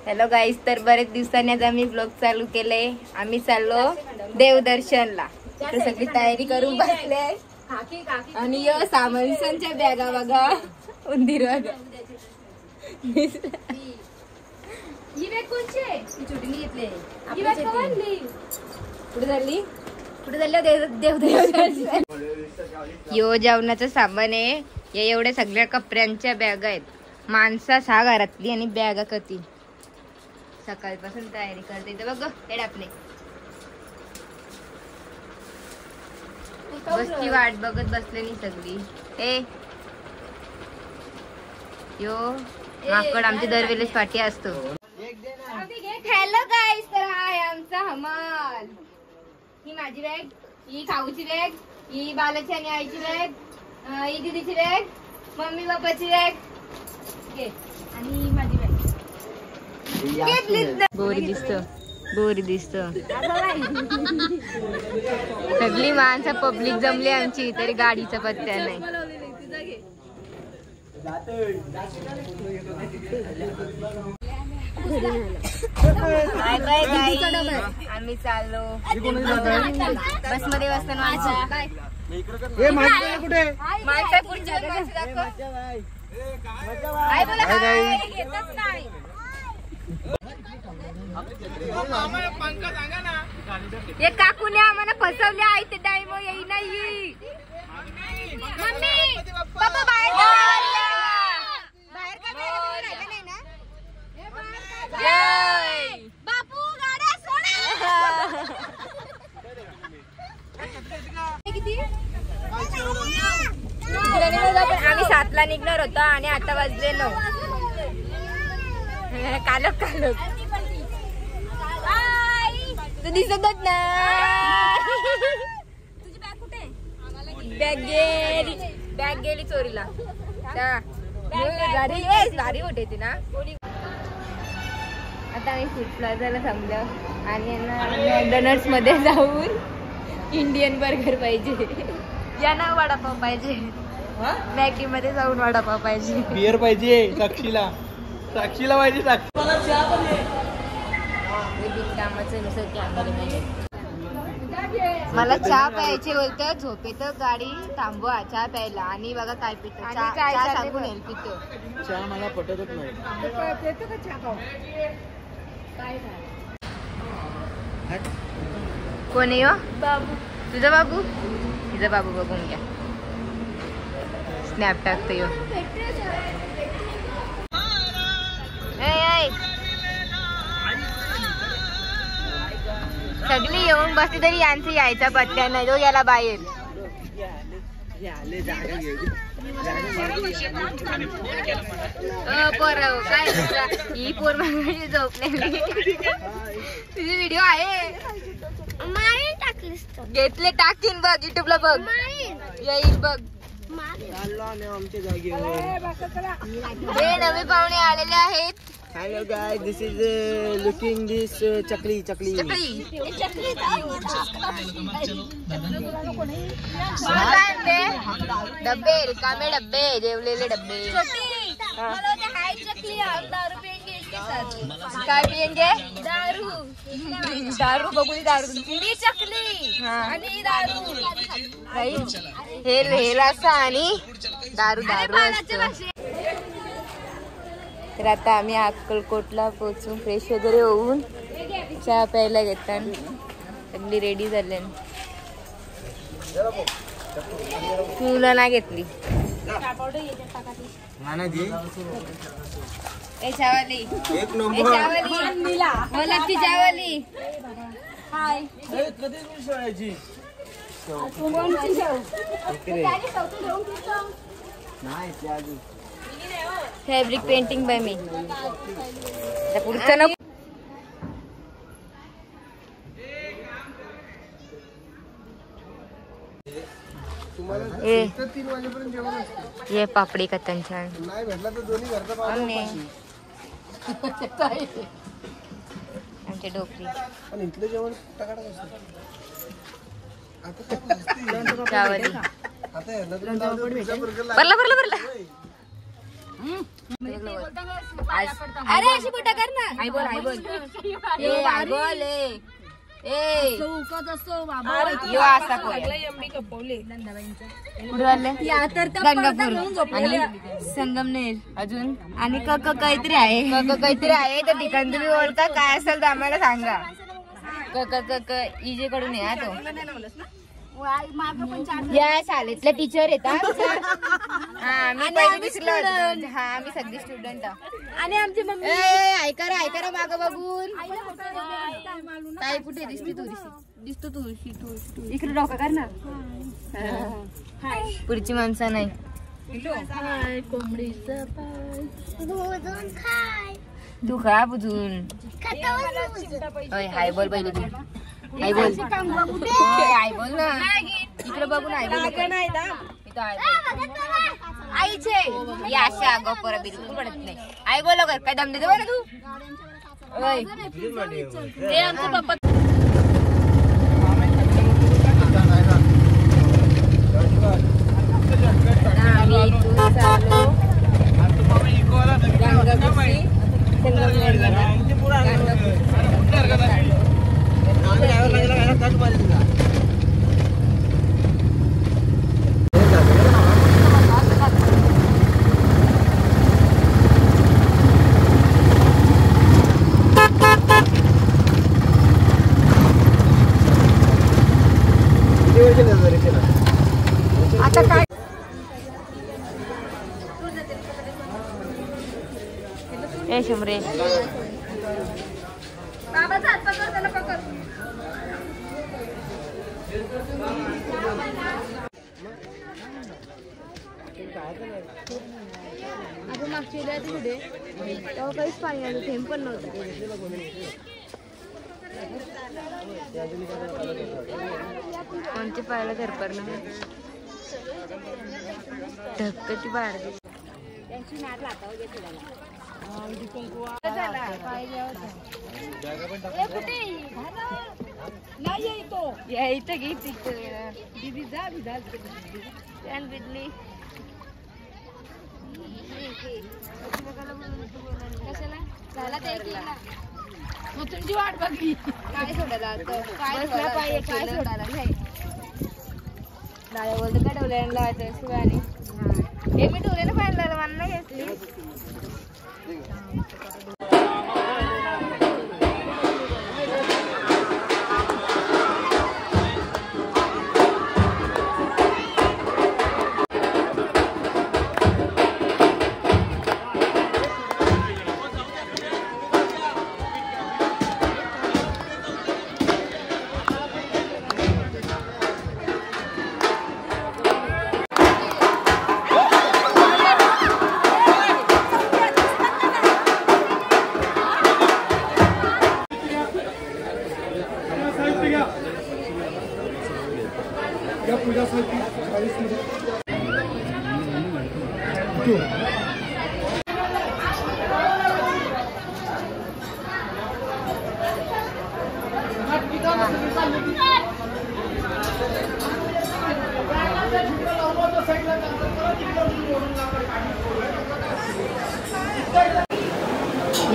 Hello गाईस, तर बरेच दिवसांनी आज आम्ही ब्लॉग चालू केले. आम्ही चाललो देवदर्शनला. तर सगळी तयारी करून बसले आणि सामनच्या बॅगा बघा, उंदीर बघा. कुठे झाली देवदर्शन. यो जेवणाचं सामान आहे. या एवढ्या सगळ्या कपड्यांच्या बॅगा आहेत. माणसा 6 घरातली आणि बॅगा कती. सकाळपासून तयारी करते तर बघ हेड आपले बसची वाट बघत बसले नाही सगळी. यो माकड आमची दरवेळेस पाठी असतो. हॅलो गाईस, तर हाय आमचा हमाल. ही माझी बॅग, ही खाऊची बॅग, ही बालाची आणि आईची बॅग, ही दीदीची बॅग, मम्मी पप्पाची बॅग आणि माझी बॅग. बोरी दिसत सगळी माणसं पब्लिक जमली आमची, तरी गाडीचा पत्त्या नाही. बाय बाय गाई, आम्ही चाललो बस मध्ये बसताना. माणसा पुढच्या ये काकूने आम्हाला फसवले आहे. ते टाइम येई नाही. मम्मी पप्पा बाहेर बापू गाड्या सोडा. आम्ही 7ला निघणार होतो आणि आता वाजले 9. कालक कालक तू दिसतच ना. तुझी बॅग कुठे? बॅग गेली चोरीला. गाडी होते ती ना. आता आम्ही फूड प्लाझाला थांबलं आणि मॅकडॉनल्ड्स मध्ये जाऊन इंडियन बर्गर पाहिजे, यांना वडापाव पाहिजे, मॅगी मध्ये जाऊन वडापाव पाहिजे, बियर पाहिजे, साक्षीला पाहिजे. मला चहा प्यायची बोलतं. झोपेत गाडी थांबवा चहा प्यायला. आणि बघा काय पितो, चहा सांगून येईल पितो. चहा मला पटतच नाही. कोण आहे बाबू? तुझा बाबू? तुझा बाबू बघून घ्या. स्नॅप टाकतो यो. सगळी येऊन बसली तरी यांचं यायचा पत्त्या नाही. तो याला बाहेर पोर काय ही पोर झोपलेली. तुझी व्हिडिओ आहे घेतले, टाकीन बघ युट्यूबला बघ, येईल बघ. हे नवे पाहुणे आलेले आहेत. Hello guys, this is looking this chakli. डब्बे रिकामे डब्बे, जेवलेले डब्बे. काय पियेंगे? दारू बघू. दारू चकली आणि दारू हे लासा आणि दारू. तर आता आम्ही अक्कलकोटला पोहोचून फ्रेश वगैरे होऊन चहा प्यायला घेतात. सगळी रेडी झाले. तुला नाही घेतली चहावाली. मला ती चहावाली. फॅब्रिक पेंटिंग बाय मी. पुढचं नको. ये पापडी कतन छान नाही भेटला तर दोन्ही घरचा पाहुणे आमचे डोकरी. पण इथलं जेवण टकाटक असतं. आता काय अरे अशी बोटा कर ना. आई बोल आई बोल आई बोल असा गंगापूर आणि संगमनेर अजून आणि काहीतरी आहे तर ठिकाण तुम्ही ओळखा काय असेल तर आम्हाला सांगा. इजे कडून या तो या शाळेतल्या टीचर येतात. आम्ही सगळी स्टुडंट आणि आमची मम्मी ऐका मागं बघून काय कुठे दिसतो तू इकडे डोका कर ना. पुढची माणसं नाही तू खा बुजून हाय बोल पहिले तू आई बोल आई बोल ना इकडे बघून आई बोल आईचे या अशा गप्पा बिलकुल पडत नाही. आई बोल कर काय दम देतो बरं तू आमचे पप्पा आता काय शंभरे बाबाचा हात पकड त्याला पकड. आपण मागच्या वेळेला तिथे तेव्हा काहीच पाणी आलं थेंब पण नव्हतं. आमच्या पायाला घरपर नाही धक्कची बाहेर त्यांची नाट लातावर घेतली इथं घे दिदी जा बिडली कशाला झाला ते तुमची वाट बघली काय सोडायला काय सोडायला दादा बोलतो का ठेवल्या लावायचं सुगाने हे मी ठेवलेलं पाहिलं मला नाही घेतली.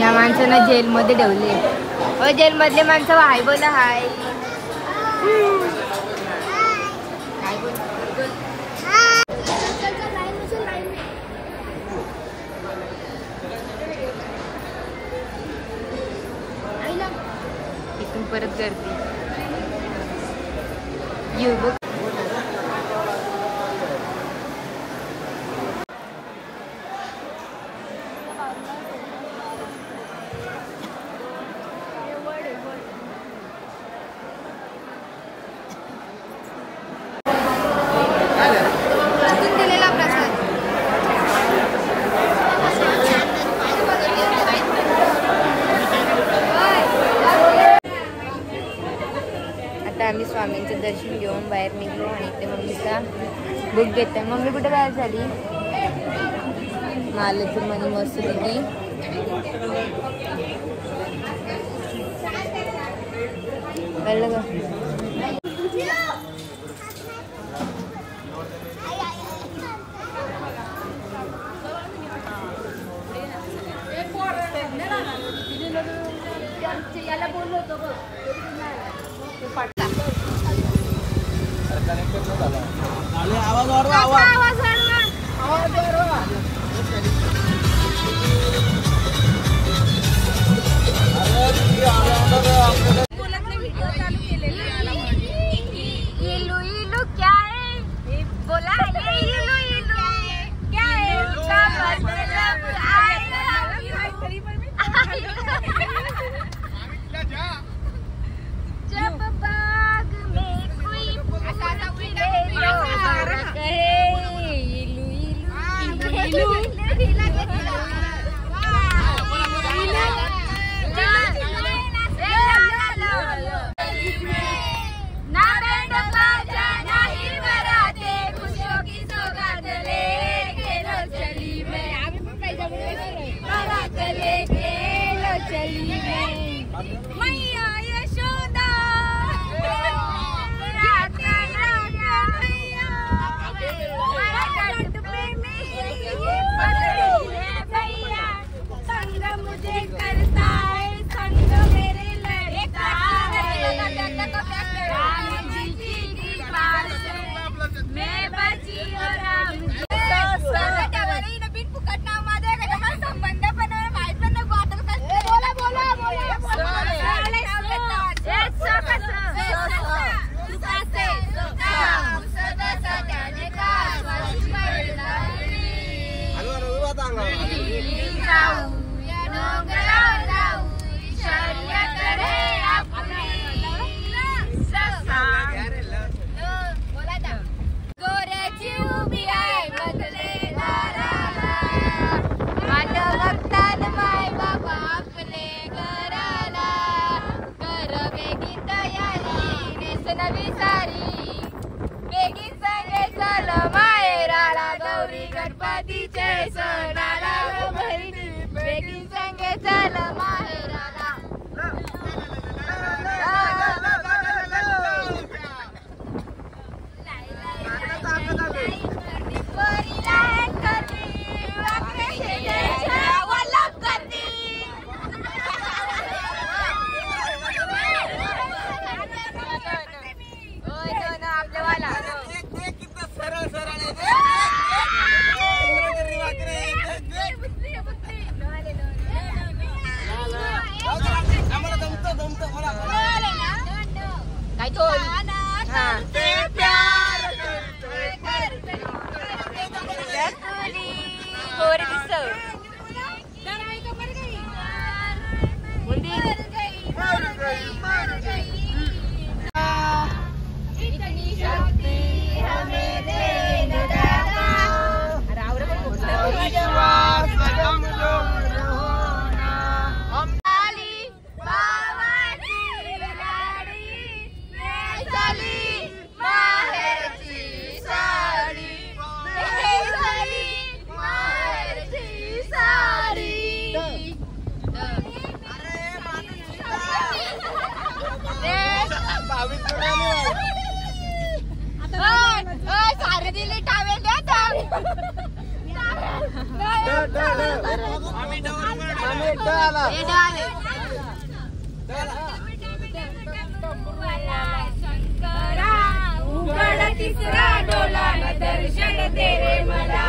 या माणसांना जेलमध्ये ठेवले. जेल मधले माणसं हाय बोला हाय इथून परत गर्दी येऊ बघ. आम्ही स्वामींचं दर्शन घेऊन बाहेर निघलो आणि इथे मम्मीचा बुक घेतोय. मम्मी कुठे बाहेर झाली मालाची मनी मस्त दिली. कळलं का याला बोललो होतो बघ. आवाज वाढवा, आवाज वाढवा. इलू इलू क्या है बोला इलू इलू क्या है जब बाग में कोई इलू इलू ना बैंड बाजा ना ही बराते खुशियों की सौगात लेके लो चली मैं बारात लेके लो चली मैं मैया यशोदा रात राजा मैया घाट पे मेरी भैया संग मुझे करता है संग मेरे लड़का राम जी की कृपा से मैं बची और राम जी नवीन फुकट नाव माझं आहे का संबंध पण माहित पण नको आता बोला बोला गोऱ्याची उभी आहे बदले दाराला माझ्या भक्तान माय बाबा आपले घराला कर बेगीन तयारी नेस नवी सारी बेगीन संगे चल माहेराला गौरी गणपतीचे सणाला बहिणी बेगीन संगे चल माहेराला तिसरा डोला दर्शन दे रे मला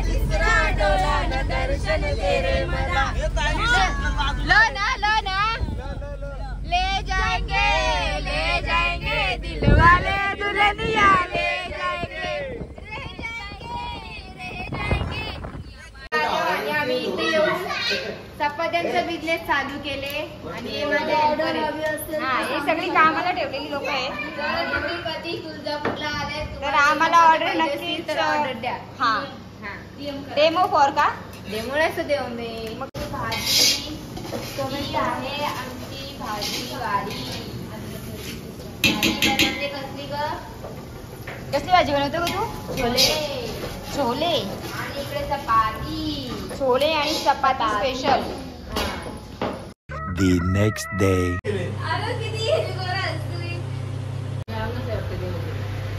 तिसरा डोला दर्शन दे रे मला लो ना ले जाएंगे दिल वाले दुल्हनिया ले जाएंगे आम्ही इथे येऊन चपात्यांचा बिझनेस चालू केले आणि हे सगळी कामाला ठेवलेली लोक आहे. तर तुम्ही कधी तुळजापूरला आले तर आम्हाला ऑर्डर नक्कीच ऑर्डर द्या. हा डेमो फॉर का डेमो नसतो देऊ मी मग भाजी टोमॅटो आहे आमची भाजी वाडी बनवते कसली भाजी बनवतो का तू छोले आणि इकडे चपाती छोले आणि चपाती स्पेशल. The next day.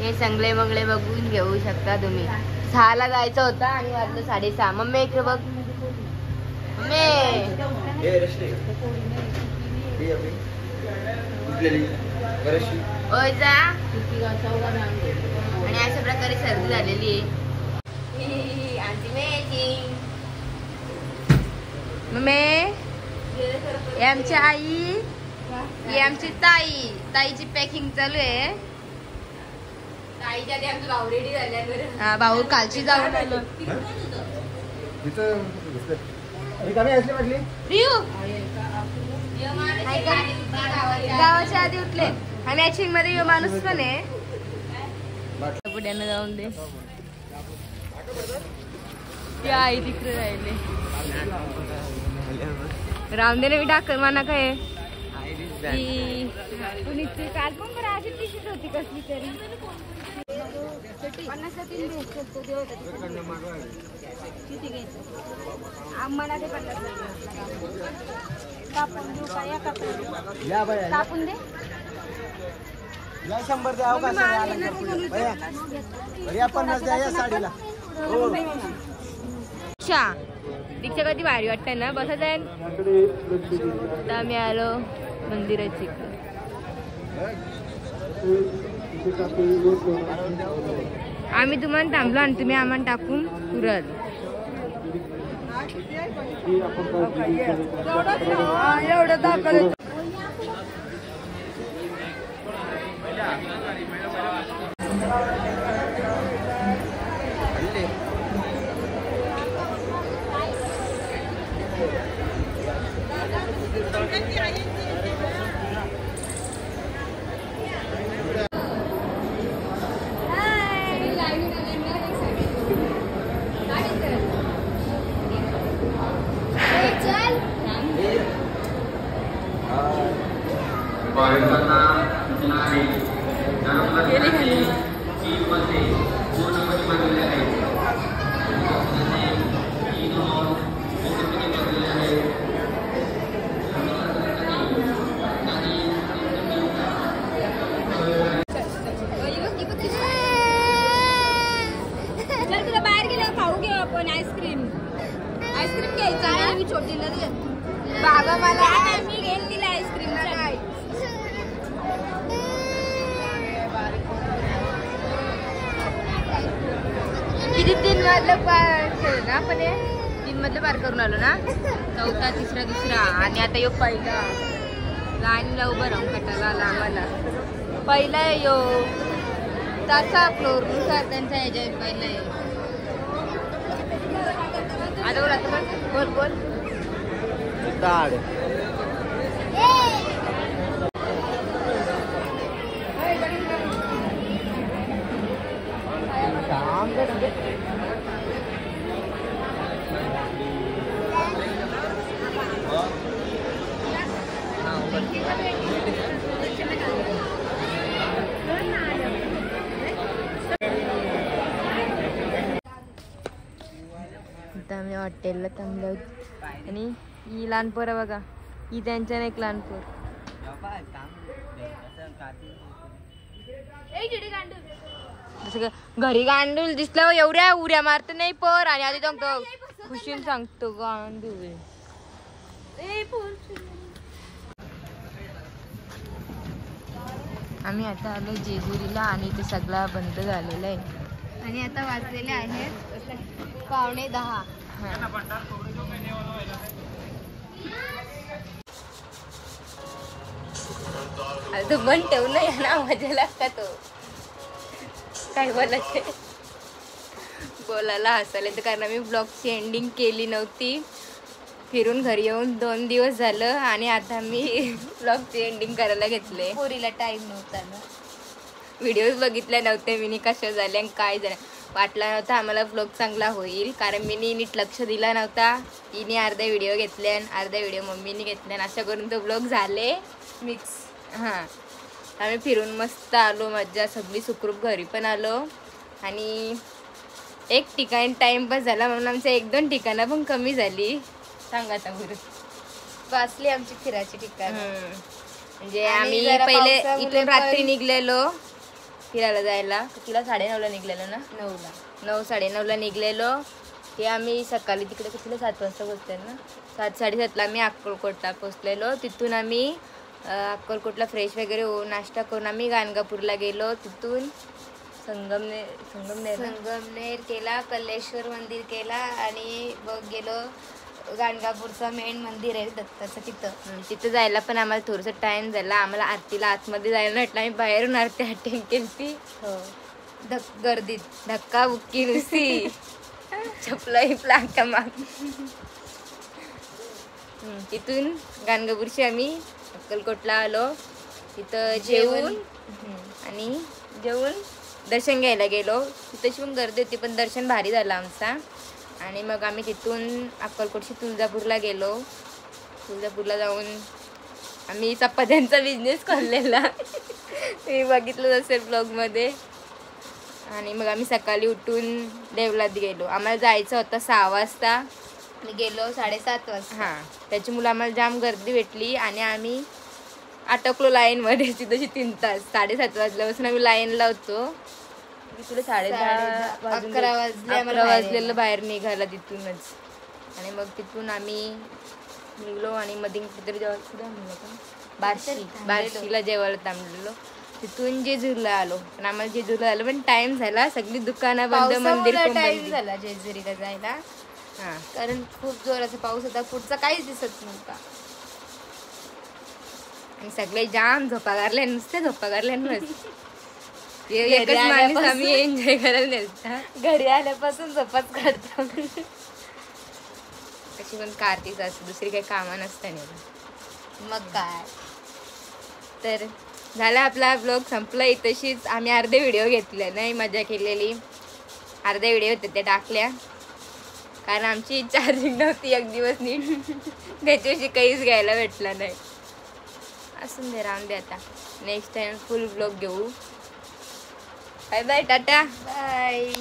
हे सगळे मंगळे बघून घेऊ शकता तुम्ही. 6ला जायचं होतं आणि वाजलं 6:30. मम्मी इकडे बघ ओय जा. आणि अशा प्रकारे सर्दी झालेली आहे. ही आमची आई, ही आमची ताईची पॅकिंग चालू आहे. ताईच्या आधी आमची भाऊ रेडी झाल्या. हा भाऊ कालची जाऊन आलो. गावाच्या आधी उठले आणि मॅचिंग मध्ये यो माणूस पण आहे. पुढ्यानं जाऊन दे. आई तिकडे राहिले. रामदेने मी टाकर माना काय काल पण बरं अशी टी शर्ट होती कसली तरी. आम्हाला ते कापून देऊ का? या कापून दे. 100 द्या. 50 द्या या साडीला. दीक्षा कधी भारी वाटत ना बसा जाईल. आता आम्ही आलो मंदिराची. आम्ही तुम्हाला थांबलो आणि तुम्ही आम्हाला टाकून पुरत. एवढं दाखवलं. बाहेर गेल्यावर खाऊ घेऊ आपण. आईस्क्रीम घ्यायचा. मी छोटीला बाबा मला मी घेईन तिला आईस्क्रीम. किती 3 मधलं पार ना आपण 3 मधलं पार करून आलो ना. चौथा तिसरा दुसरा आणि आता यो पहिला. लाईनला उभं राहून कटाला आला आम्हाला. पहिला यो तासा फ्लोर नुसार त्यांचा ह्याच्या पहिला आहे. आता बोल. आता बोल बोल. आम्ही हॉटेलला थांबलो आणि ही लहान पोरं बघा. ही त्यांच्या एक लहान पोर. जसं घरी गांडूल दिसलं एवढ्या उड्या मारत नाही पोर. आणि आधी सांगतो खुशीन सांगतो गांडूल. आम्ही आता आलो जेजुरीला आणि ते सगळा बंद झालेला आहे. आणि आता वाजलेले आहेत 9:15. तो बंद ठेवलं ना मजा लागता. तो काय बोलायचं बोलायला हसायला तर कारण मी ब्लॉगची एंडिंग केली नव्हती. फिरून घरी येऊन 2 दिवस झालं आणि आता मी ब्लॉगची एंडिंग करायला घेतले. पोरीला टाइम नव्हता ना. व्हिडिओज बघितले नव्हते मी कशा झाल्या काय झालं. वाटला नव्हता आम्हाला ब्लॉग चांगला होईल कारण मी नीट लक्ष दिला नव्हता. हिने अर्धे व्हिडिओ घेतले आणि अर्धे व्हिडिओ मम्मीने घेतले आणि अशा करून तो ब्लॉग झाले मिक्स. हां आम्ही फिरून मस्त आलो. मज्जा सगळी सुखरूप घरी पण आलो. आणि एक ठिकाणी टाइमपास झाला म्हणून आमच्या 1-2 ठिकाणं पण कमी झाली. सांगा आता बरं वाचली आमची फिरायची ठिकाण. म्हणजे आम्ही पहिले इथून रात्री निघलेलो फिरायला जायला. तिला 9:30ला निघलेलो ना. 9:30 9:30ला निघलेलो. ते आम्ही सकाळी तिकडे कितीला 7 वाजता पोहोचलेलो ना, 7-7:30ला आम्ही अक्कलकोटला पोहोचलेलो. तिथून आम्ही अक्कलकोटला फ्रेश वगैरे होऊन नाश्ता करून आम्ही गाणगापूरला गेलो. तिथून संगमनेर केला, कल्लेश्वर मंदिर केला आणि मग गेलो गाणगापूरचं मेन मंदिर आहे दत्ताचं, तिथं जायला पण आम्हाला थोडंसं टाइम झाला. आम्हाला आरतीला आतमध्ये जायला म्हटलं, आम्ही बाहेरून आरती अटेंड केली. हो, गर्दीत धक्का बुक्की नुसती चपलाही प्लांका माग. तिथून गाणगापूरशी आम्ही अक्कलकोटला आलो. तिथं जेवून दर्शन घ्यायला गेलो. तिथंशी पण गर्दी होती पण दर्शन भारी झालं आमचा. आणि मग आम्ही तिथून अक्कलकोटशी तुळजापूरला गेलो. तुळजापूरला जाऊन आम्ही चपात्यांचा बिझनेस खोललेला तुम्ही बघितलं असेल ब्लॉगमध्ये. आणि मग आम्ही सकाळी उठून देवलात गेलो. आम्हाला जायचं होतं 6 वाजता, मी गेलो 7:30 वाजता. हां, त्याच्यामुळे आम्हाला जाम गर्दी भेटली आणि आम्ही अटकलो लाईनमध्ये. तिथंशी 3 तास. 7:30 वाजल्यापासून आम्ही लाईनला होतो. तुला 11 वाजलेलं बाहेर निघायला तिथूनच. आणि मग तिथून आम्ही निघलो आणि मध्ये कुठेतरी बार्शीला जेवायला थांबलेलो. तिथून जेजुरीला आलो. पण आम्हाला जेजुरीला आलो पण टाइम झाला, सगळी दुकानं बंद, मंदिर टाइम झाला जेजुरीला जायला. हां, कारण खूप जोराचा पाऊस होता, पुढचा काहीच दिसत नव्हता. आणि सगळे जाम झोपा गारले, नुसते झोपा गारले. एकच माणूस आम्ही एन्जॉय करायला नेलता. घरी आल्यापासून झोपाच काढतो. कशी पण कार्तिक असते, दुसरी काही कामं नसताना. मग काय तर झाला आपला ब्लॉग संपला. तशीच आम्ही अर्धे व्हिडिओ घेतले नाही, मजा केलेली. अर्धे व्हिडिओ होते ते टाकल्या कारण आमची चार्जिंग नव्हती एक दिवस नीट. त्याच्याशी काहीच घ्यायला भेटला नाही. असून दे, राहून दे. आता नेक्स्ट टाइम फुल ब्लॉग घेऊ. Bye bye, tata bye.